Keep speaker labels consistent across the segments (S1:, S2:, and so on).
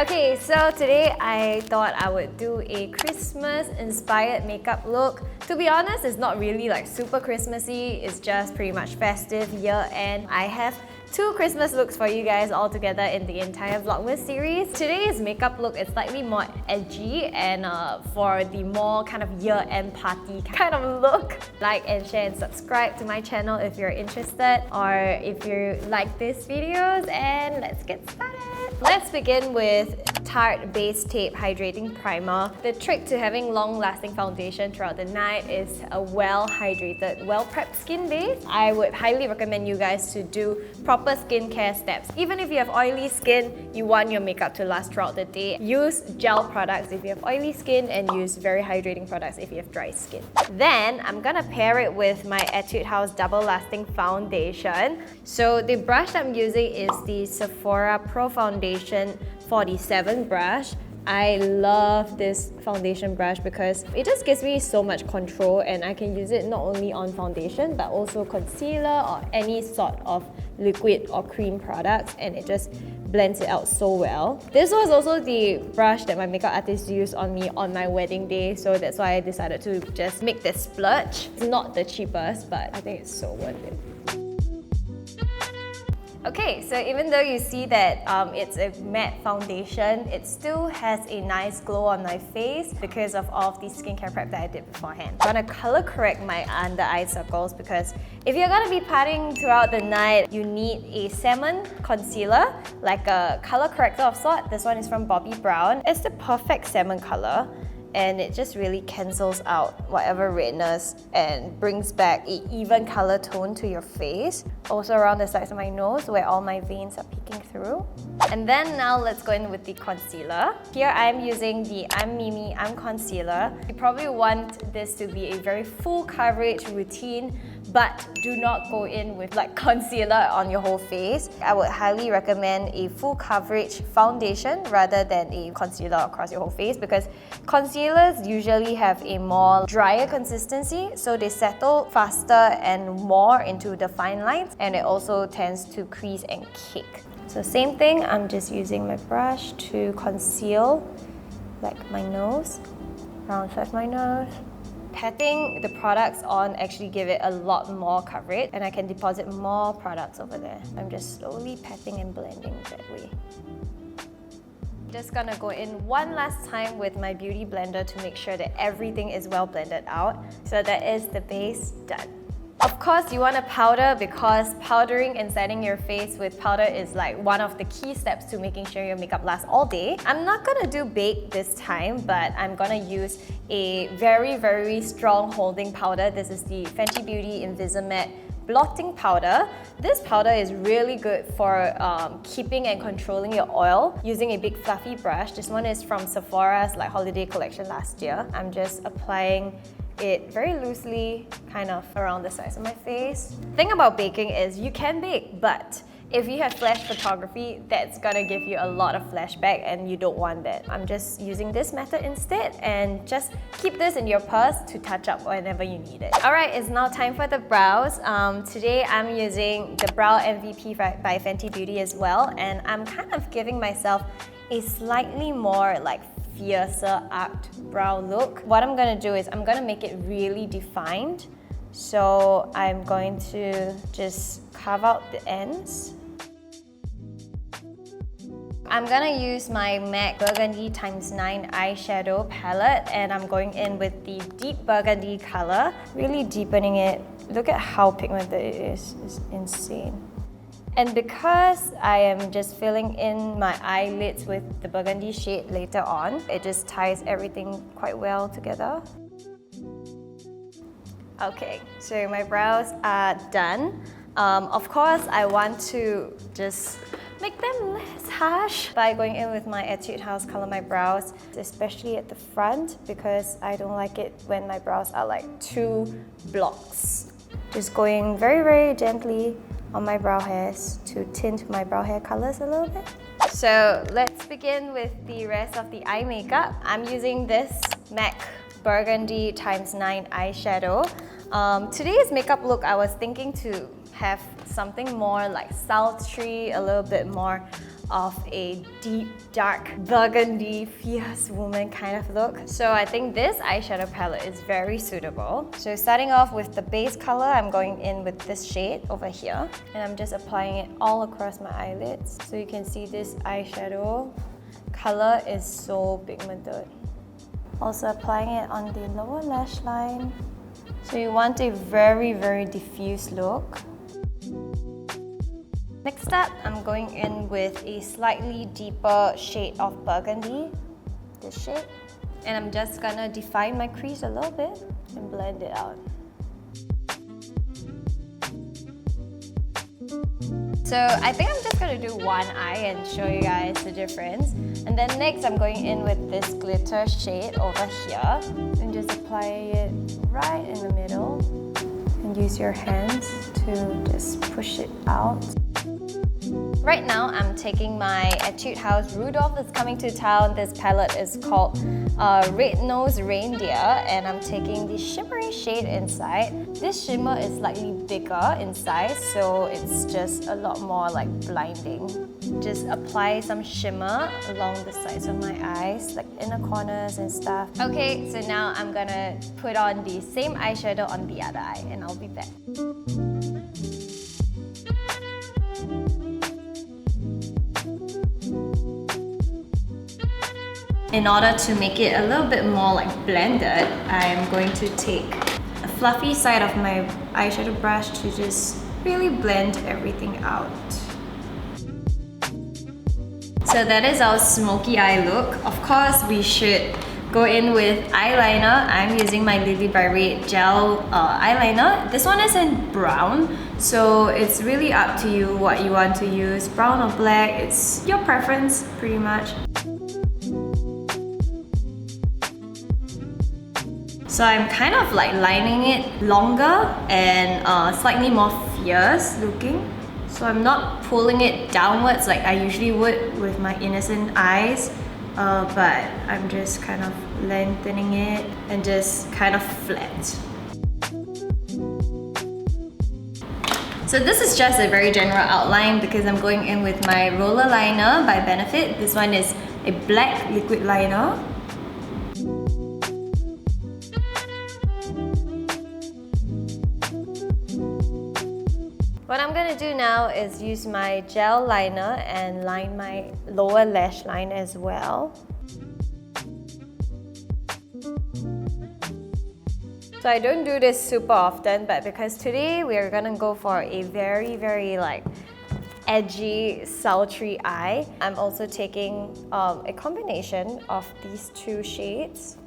S1: Okay, so today I thought I would do a Christmas-inspired makeup look. To be honest, it's not really like super Christmassy, it's just pretty much festive year-end. I have two Christmas looks for you guys all together in the entire Vlogmas series. Today's makeup look is slightly more edgy and for the more kind of year-end party kind of look. Like and share and subscribe to my channel if you're interested or if you like these videos, and let's get started. Let's begin with Tarte Base Tape Hydrating Primer. The trick to having long-lasting foundation throughout the night is a well-hydrated, well-prepped skin base. I would highly recommend you guys to do proper skincare steps. Even if you have oily skin, you want your makeup to last throughout the day. Use gel products if you have oily skin and use very hydrating products if you have dry skin. Then I'm gonna pair it with my Etude House Double Lasting Foundation. So the brush I'm using is the Sephora Pro Foundation 47 brush. I love this foundation brush because it just gives me so much control, and I can use it not only on foundation but also concealer or any sort of liquid or cream products, and it just blends it out so well. This was also the brush that my makeup artist used on me on my wedding day, so that's why I decided to just make this splurge. It's not the cheapest, but I think it's so worth it. Okay, so even though you see that it's a matte foundation, it still has a nice glow on my face because of all of the skincare prep that I did beforehand. I'm gonna color correct my under eye circles because if you're gonna be partying throughout the night, you need a salmon concealer, like a color corrector of sort. This one is from Bobbi Brown. It's the perfect salmon color, and it just really cancels out whatever redness and brings back an even color tone to your face. Also around the sides of my nose where all my veins are peeking through. And then now let's go in with the concealer. Here I'm using the I'm Mimi I'm Concealer. You probably want this to be a very full coverage routine, but do not go in with like concealer on your whole face. I would highly recommend a full coverage foundation rather than a concealer across your whole face, because concealers usually have a more drier consistency, so they settle faster and more into the fine lines, and it also tends to crease and cake. So same thing, I'm just using my brush to conceal like my nose, around the side of my nose. Patting the products on actually give it a lot more coverage, and I can deposit more products over there. I'm just slowly patting and blending that way. Just gonna go in one last time with my beauty blender to make sure that everything is well blended out. So that is the base done. Of course, you want to powder because powdering and setting your face with powder is like one of the key steps to making sure your makeup lasts all day. I'm not gonna do bake this time, but I'm gonna use a very strong holding powder. This is the Fenty Beauty Invisimatte Blotting Powder. This powder is really good for keeping and controlling your oil using a big fluffy brush. This one is from Sephora's like holiday collection last year. I'm just applying it very loosely, kind of around the sides of my face. The thing about baking is you can bake, but if you have flash photography, that's gonna give you a lot of flashback, and you don't want that. I'm just using this method instead, and just keep this in your purse to touch up whenever you need it. Alright, it's now time for the brows. Today I'm using the Brow MVP by Fenty Beauty as well, and I'm kind of giving myself a slightly more like fiercer arched brow look. What I'm gonna do is I'm gonna make it really defined. So I'm going to just carve out the ends. I'm gonna use my MAC Burgundy x9 eyeshadow palette, and I'm going in with the deep burgundy color, really deepening it. Look at how pigmented it is, it's insane. And because I am just filling in my eyelids with the burgundy shade later on, it just ties everything quite well together. Okay, so my brows are done. Of course, I want to just make them less harsh by going in with my Etude House Color My Brows, especially at the front, because I don't like it when my brows are like two blocks. Just going very gently on my brow hairs to tint my brow hair colors a little bit. So let's begin with the rest of the eye makeup. I'm using this MAC Burgundy x9 eyeshadow. Today's makeup look, I was thinking to have something more like sultry, a little bit more of a deep, dark, burgundy, fierce woman kind of look. So I think this eyeshadow palette is very suitable. So starting off with the base color, I'm going in with this shade over here. And I'm just applying it all across my eyelids. So you can see this eyeshadow color is so pigmented. Also applying it on the lower lash line. So you want a very, very diffuse look. Next up, I'm going in with a slightly deeper shade of burgundy, this shade. And I'm just gonna define my crease a little bit and blend it out. So I think I'm just gonna do one eye and show you guys the difference. And then next, I'm going in with this glitter shade over here and just apply it right in the middle. And use your hands to just push it out. Right now, I'm taking my Etude House Rudolph that's coming to town. This palette is called Red Nose Reindeer, and I'm taking the shimmery shade inside. This shimmer is slightly bigger in size, so it's just a lot more like blinding. Just apply some shimmer along the sides of my eyes, like inner corners and stuff. Okay, so now I'm gonna put on the same eyeshadow on the other eye, and I'll be back. In order to make it a little bit more like blended, I'm going to take a fluffy side of my eyeshadow brush to just really blend everything out. So that is our smoky eye look. Of course, we should go in with eyeliner. I'm using my LilyByRed Gel eyeliner. This one is in brown, so it's really up to you what you want to use, brown or black. It's your preference, pretty much. So I'm kind of like lining it longer and slightly more fierce looking. So I'm not pulling it downwards like I usually would with my innocent eyes, but I'm just kind of lengthening it and just kind of flat. So this is just a very general outline because I'm going in with my roller liner by Benefit. This one is a black liquid liner. What I'm gonna do now is use my gel liner and line my lower lash line as well. So I don't do this super often, but because today we are gonna go for a very like edgy, sultry eye, I'm also taking a combination of these two shades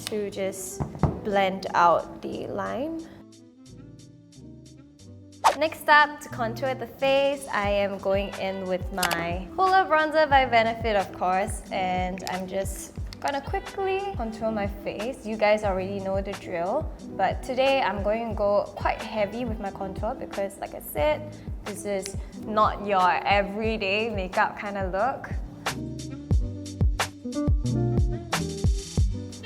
S1: to just blend out the line. Next up, to contour the face, I am going in with my Hoola bronzer by Benefit, of course, and I'm just gonna quickly contour my face. You guys already know the drill, but today I'm going to go quite heavy with my contour because, like I said, this is not your everyday makeup kind of look.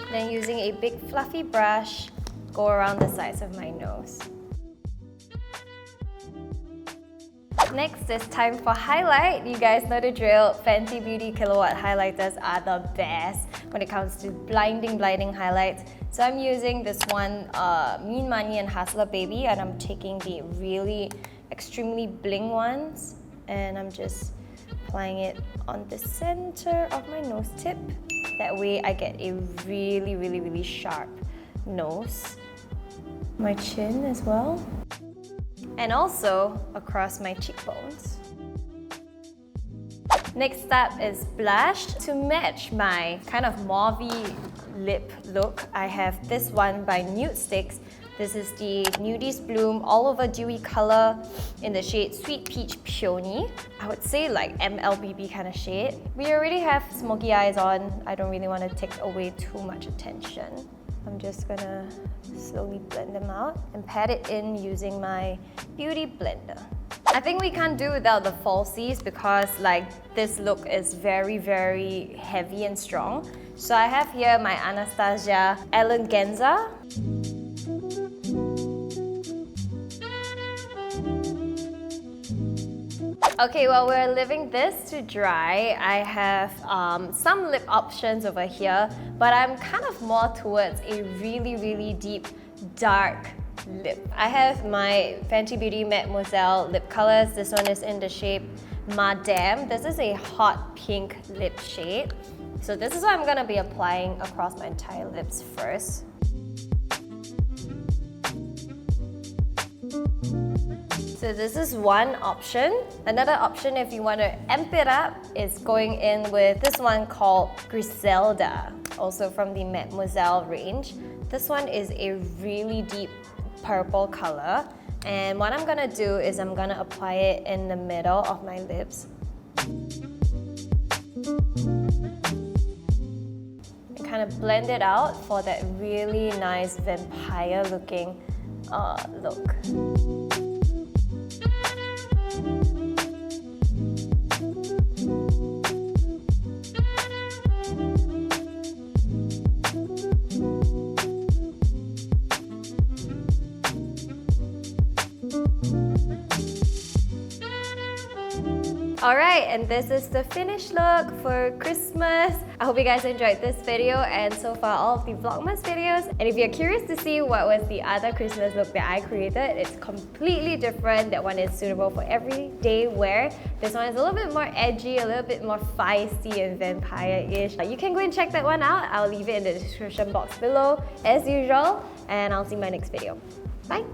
S1: Then using a big fluffy brush, go around the sides of my nose. Next, it's time for highlight. You guys know the drill. Fenty Beauty Killawatt highlighters are the best when it comes to blinding highlights. So I'm using this one, Mean Money and Hustler Baby, and I'm taking the really extremely bling ones, and I'm just applying it on the center of my nose tip. That way I get a really sharp nose. My chin as well. And also across my cheekbones. Next up is blush. To match my kind of mauvey lip look, I have this one by Nude Sticks. This is the Nudies Bloom All Over Dewy color in the shade Sweet Peach Peony. I would say like MLBB kind of shade. We already have smoky eyes on. I don't really want to take away too much attention. I'm just gonna slowly blend them out and pat it in using my beauty blender. I think we can't do without the falsies because like this look is very heavy and strong. So I have here my Anastasia Eleganza. Okay, while we're leaving this to dry, I have some lip options over here, but I'm kind of more towards a really deep, dark lip. I have my Fenty Beauty Mademoiselle lip colors. This one is in the shape Madame. This is a hot pink lip shade. So this is what I'm gonna be applying across my entire lips first. So this is one option. Another option, if you want to amp it up, is going in with this one called Griselda, also from the Mademoiselle range. This one is a really deep purple color. And what I'm gonna do is I'm gonna apply it in the middle of my lips. And kind of blend it out for that really nice vampire looking look. Alright, and this is the finished look for Christmas. I hope you guys enjoyed this video and so far all of the Vlogmas videos. And if you're curious to see what was the other Christmas look that I created, it's completely different. That one is suitable for everyday wear. This one is a little bit more edgy, a little bit more feisty and vampire-ish. You can go and check that one out. I'll leave it in the description box below as usual. And I'll see you in my next video. Bye!